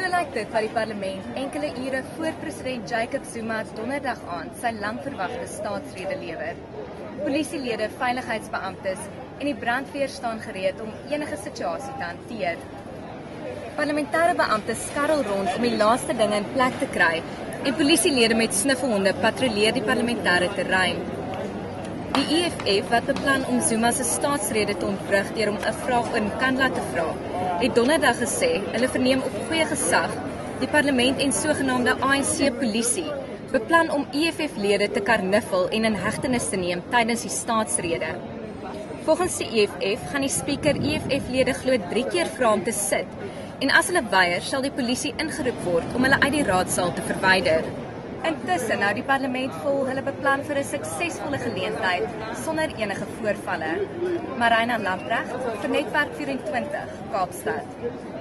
So lyk dit wat die parlement enkele ure voor president Jacob Zuma donderdag aand sy langverwagte staatsrede lewer. Polisielede, veiligheidsbeamptes en die brandweer staan gereed om enige situasie te hanteer. Parlementêre beamptes skarrel rond om die laaste dinge in plek te kry en polisielede met snuffelhonde patrolleer die parlementêre terrein. Die EFF wat beplan om Zuma se staatsrede te ontwrig deur om 'n vraag in Nkandla te vra, het donderdag gesê hulle verneem op goeie gesag die parlement en sogenaamde ANC-polisie beplan om EFF-lede te karnuffel en in hegtenis te neem tydens die staatsrede. Volgens die EFF gaan die spreker EFF-lede glo 3 keer vra om te sit en as hulle weier sal die polisie ingeroep word om hulle uit die raadsaal te verwyder. Intussen hou die parlement vol hulle beplan vir 'n suksesvolle geleentheid sonder enige voorvalle. Marina Lamprecht vir Netwerk 24, Kaapstad.